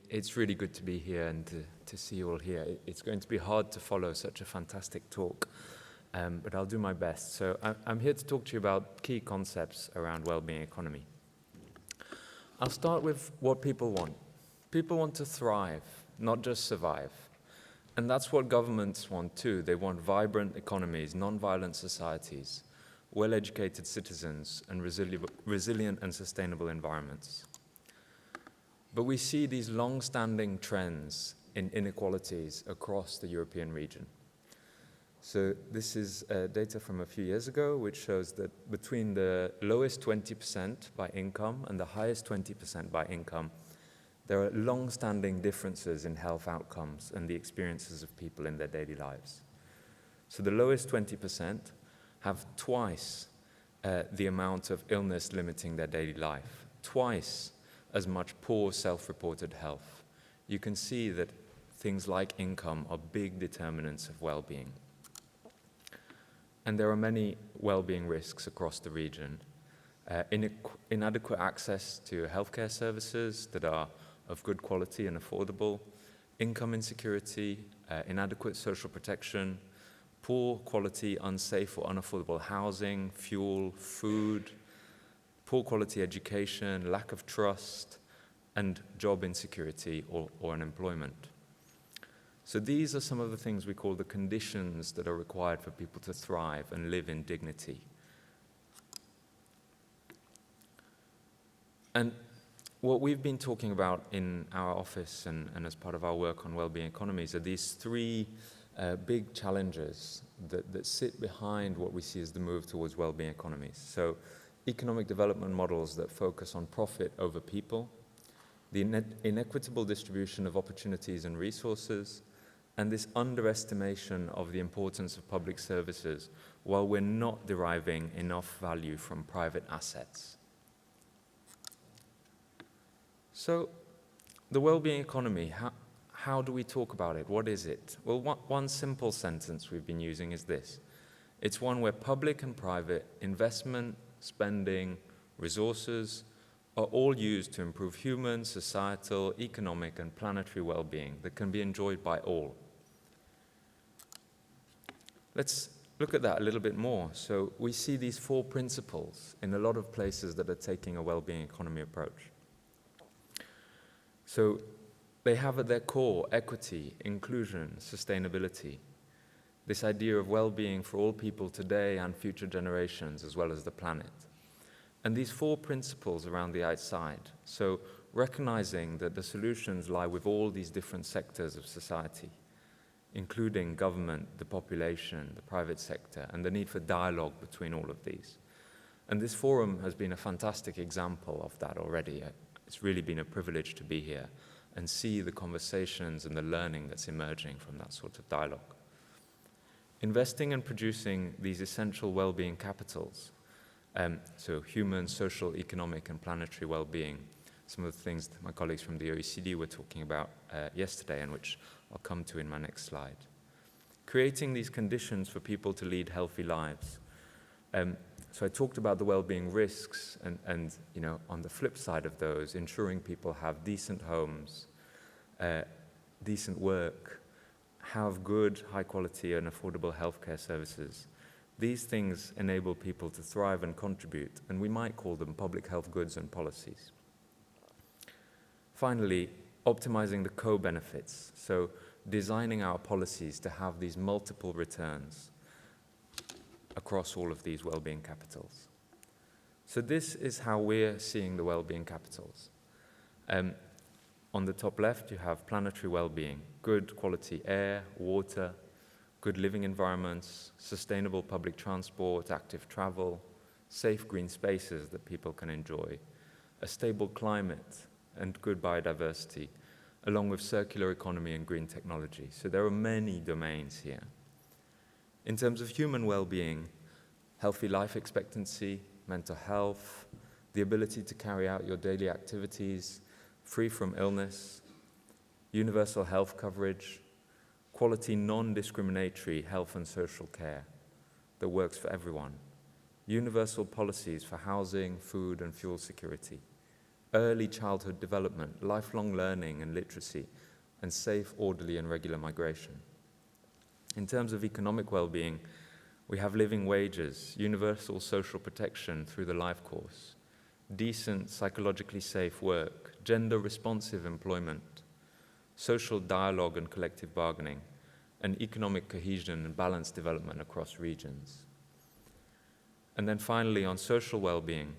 It's really good to be here and to see you all here. It's going to be hard to follow such a fantastic talk, but I'll do my best. So I'm here to talk to you about key concepts around well-being economy. I'll start with what people want. People want to thrive, not just survive. And that's what governments want too. They want vibrant economies, non-violent societies, well-educated citizens, and resilient and sustainable environments. But we see these long-standing trends in inequalities across the European region. So this is data from a few years ago, which shows that between the lowest 20% by income and the highest 20% by income, there are long-standing differences in health outcomes and the experiences of people in their daily lives. So the lowest 20% have twice the amount of illness limiting their daily life, twice as much poor self-reported health. You can see that things like income are big determinants of well-being. And there are many well-being risks across the region. Inadequate access to healthcare services that are of good quality and affordable, income insecurity, inadequate social protection, poor quality, unsafe or unaffordable housing, fuel, food, poor quality education, lack of trust, and job insecurity or unemployment. So these are some of the things we call the conditions that are required for people to thrive and live in dignity. And what we've been talking about in our office and as part of our work on well-being economies are these three big challenges that sit behind what we see as the move towards well-being economies. So economic development models that focus on profit over people, the inequitable distribution of opportunities and resources, and this underestimation of the importance of public services while we're not deriving enough value from private assets. So the well-being economy, how do we talk about it? What is it? Well, one simple sentence we've been using is this. It's one where public and private investment, spending, resources are all used to improve human, societal, economic, and planetary well-being that can be enjoyed by all. Let's look at that a little bit more. So we see these four principles in a lot of places that are taking a well-being economy approach. So they have at their core equity, inclusion, sustainability, this idea of well-being for all people today and future generations, as well as the planet. And these four principles around the outside, so recognizing that the solutions lie with all these different sectors of society, including government, the population, the private sector, and the need for dialogue between all of these. And this forum has been a fantastic example of that already. It's really been a privilege to be here and see the conversations and the learning that's emerging from that sort of dialogue. Investing and producing these essential well-being capitals, so human, social, economic, and planetary well-being, some of the things that my colleagues from the OECD were talking about yesterday and which I'll come to in my next slide. Creating these conditions for people to lead healthy lives. So I talked about the well-being risks and you know, on the flip side of those, ensuring people have decent homes, decent work, have good, high-quality and affordable healthcare services. These things enable people to thrive and contribute, and we might call them public health goods and policies. Finally, optimizing the co-benefits, so designing our policies to have these multiple returns across all of these well-being capitals. So this is how we're seeing the well-being capitals. On the top left, you have planetary well-being, good quality air, water, good living environments, sustainable public transport, active travel, safe green spaces that people can enjoy, a stable climate and good biodiversity, along with circular economy and green technology. So there are many domains here. In terms of human well-being, healthy life expectancy, mental health, the ability to carry out your daily activities, free from illness, universal health coverage, quality non-discriminatory health and social care that works for everyone, universal policies for housing, food, and fuel security, early childhood development, lifelong learning and literacy, and safe, orderly, and regular migration. In terms of economic well-being, we have living wages, universal social protection through the life course, decent, psychologically safe work, gender-responsive employment, social dialogue and collective bargaining, and economic cohesion and balanced development across regions. And then finally, on social well-being,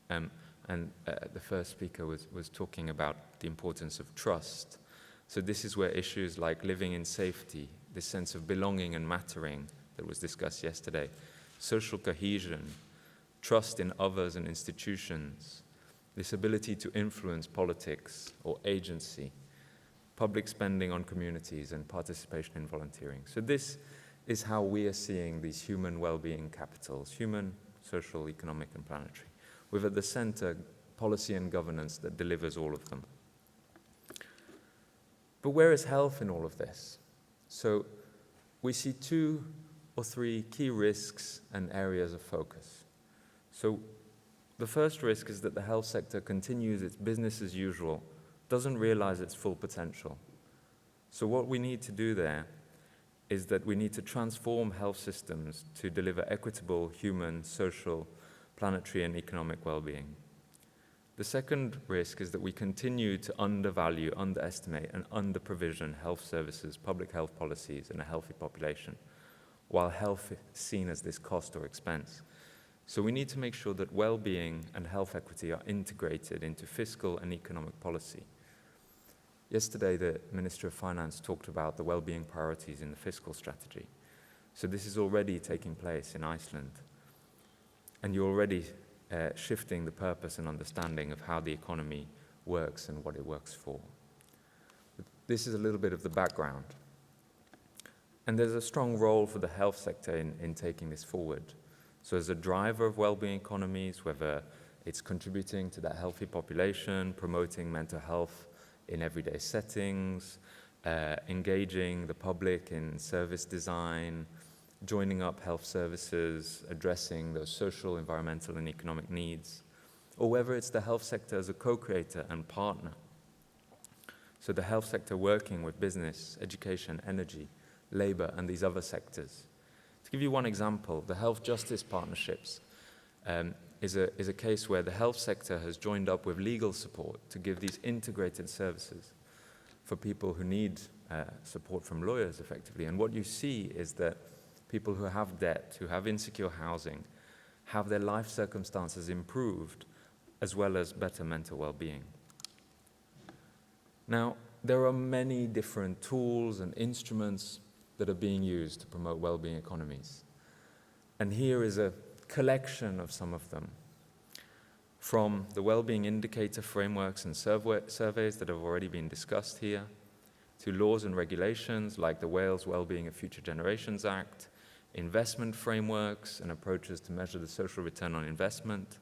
the first speaker was talking about the importance of trust. So this is where issues like living in safety, this sense of belonging and mattering that was discussed yesterday, social cohesion, trust in others and institutions, this ability to influence politics or agency, public spending on communities, and participation in volunteering. So this is how we are seeing these human well-being capitals, human, social, economic, and planetary, with at the center policy and governance that delivers all of them. But where is health in all of this? So we see 2 or 3 key risks and areas of focus. So the first risk is that the health sector continues its business as usual, doesn't realize its full potential. So what we need to do there is that we need to transform health systems to deliver equitable human, social, planetary, and economic well-being. The second risk is that we continue to undervalue, underestimate, and under-provision health services, public health policies, and a healthy population, while health is seen as this cost or expense. So we need to make sure that well-being and health equity are integrated into fiscal and economic policy. Yesterday, the Minister of Finance talked about the well-being priorities in the fiscal strategy. So this is already taking place in Iceland. And you're already shifting the purpose and understanding of how the economy works and what it works for. But this is a little bit of the background. And there's a strong role for the health sector in taking this forward. So as a driver of well-being economies, whether it's contributing to that healthy population, promoting mental health in everyday settings, engaging the public in service design, joining up health services, addressing those social, environmental, and economic needs, or whether it's the health sector as a co-creator and partner. So the health sector working with business, education, energy, labor, and these other sectors. To give you one example, the health justice partnerships is a case where the health sector has joined up with legal support to give these integrated services for people who need support from lawyers effectively. And what you see is that people who have debt, who have insecure housing, have their life circumstances improved as well as better mental well-being. Now, there are many different tools and instruments that are being used to promote well-being economies. And here is a collection of some of them, from the well-being indicator frameworks and surveys that have already been discussed here, to laws and regulations like the Wales Wellbeing of Future Generations Act, investment frameworks and approaches to measure the social return on investment,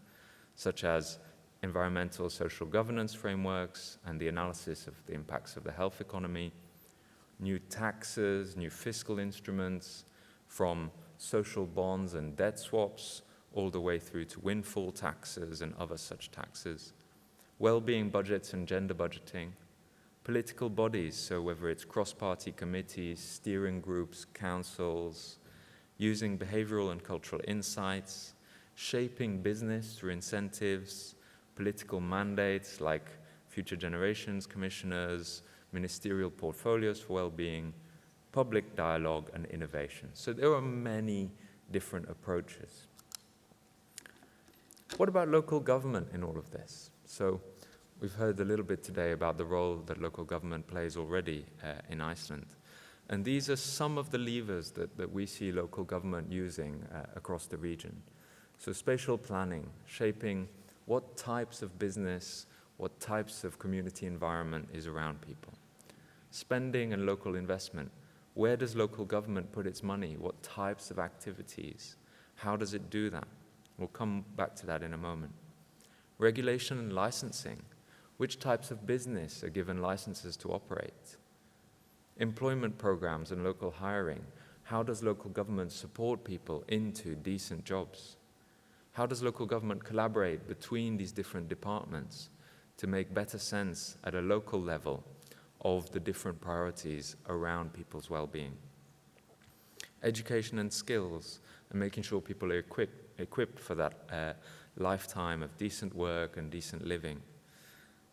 such as environmental social governance frameworks and the analysis of the impacts of the health economy, new taxes, new fiscal instruments, from social bonds and debt swaps, all the way through to windfall taxes and other such taxes, well-being budgets and gender budgeting, political bodies, so whether it's cross-party committees, steering groups, councils, using behavioral and cultural insights, shaping business through incentives, political mandates like future generations commissioners, ministerial portfolios for well-being, public dialogue, and innovation. So there are many different approaches. What about local government in all of this? So we've heard a little bit today about the role that local government plays already in Iceland. And these are some of the levers that we see local government using across the region. So spatial planning, shaping what types of business, what types of community environment is around people. Spending and local investment. Where does local government put its money? What types of activities? How does it do that? We'll come back to that in a moment. Regulation and licensing. Which types of business are given licenses to operate? Employment programs and local hiring. How does local government support people into decent jobs? How does local government collaborate between these different departments to make better sense at a local level of the different priorities around people's well-being. Education and skills, and making sure people are equipped for that lifetime of decent work and decent living.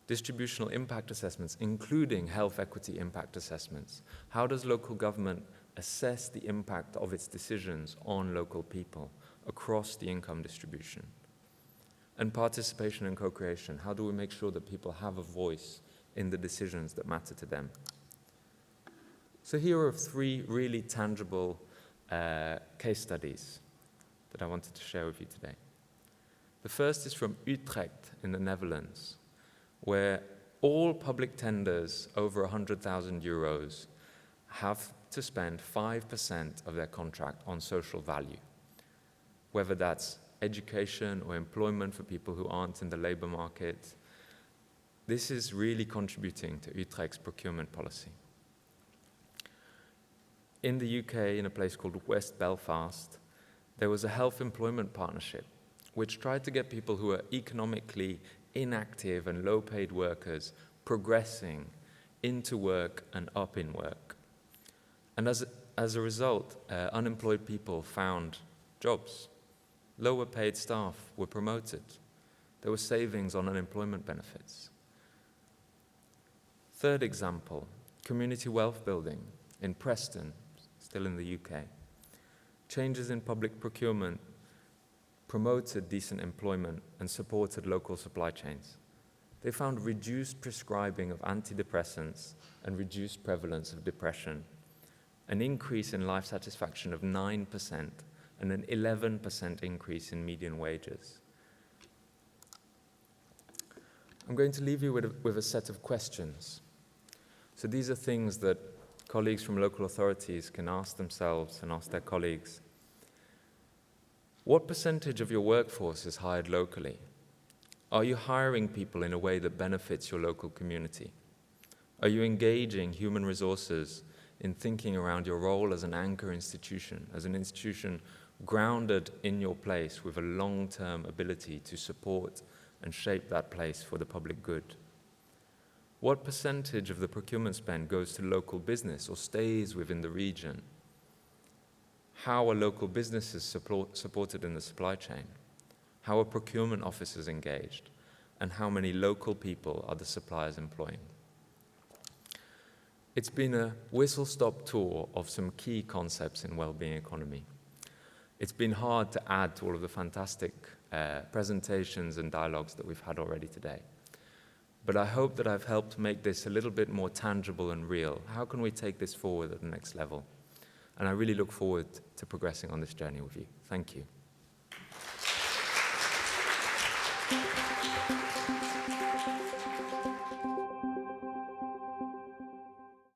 Distributional impact assessments, including health equity impact assessments. How does local government assess the impact of its decisions on local people across the income distribution? And participation and co-creation. How do we make sure that people have a voice in the decisions that matter to them? So here are 3 really tangible case studies that I wanted to share with you today. The first is from Utrecht in the Netherlands, where all public tenders over 100,000 euros have to spend 5% of their contract on social value, whether that's education or employment for people who aren't in the labor market. This is really contributing to Utrecht's procurement policy. In the UK, in a place called West Belfast, there was a health employment partnership which tried to get people who are economically inactive and low-paid workers progressing into work and up in work. And as a result, unemployed people found jobs. Lower-paid staff were promoted. There were savings on unemployment benefits. Third example, community wealth building in Preston, still in the UK. Changes in public procurement promoted decent employment and supported local supply chains. They found reduced prescribing of antidepressants and reduced prevalence of depression, an increase in life satisfaction of 9%, and an 11% increase in median wages. I'm going to leave you with a set of questions. So these are things that colleagues from local authorities can ask themselves and ask their colleagues. What percentage of your workforce is hired locally? Are you hiring people in a way that benefits your local community? Are you engaging human resources in thinking around your role as an anchor institution, as an institution grounded in your place with a long-term ability to support and shape that place for the public good? What percentage of the procurement spend goes to local business or stays within the region? How are local businesses supported in the supply chain? How are procurement officers engaged? And how many local people are the suppliers employing? It's been a whistle-stop tour of some key concepts in well-being economy. It's been hard to add to all of the fantastic presentations and dialogues that we've had already today. But I hope that I've helped make this a little bit more tangible and real. How can we take this forward at the next level? And I really look forward to progressing on this journey with you. Thank you.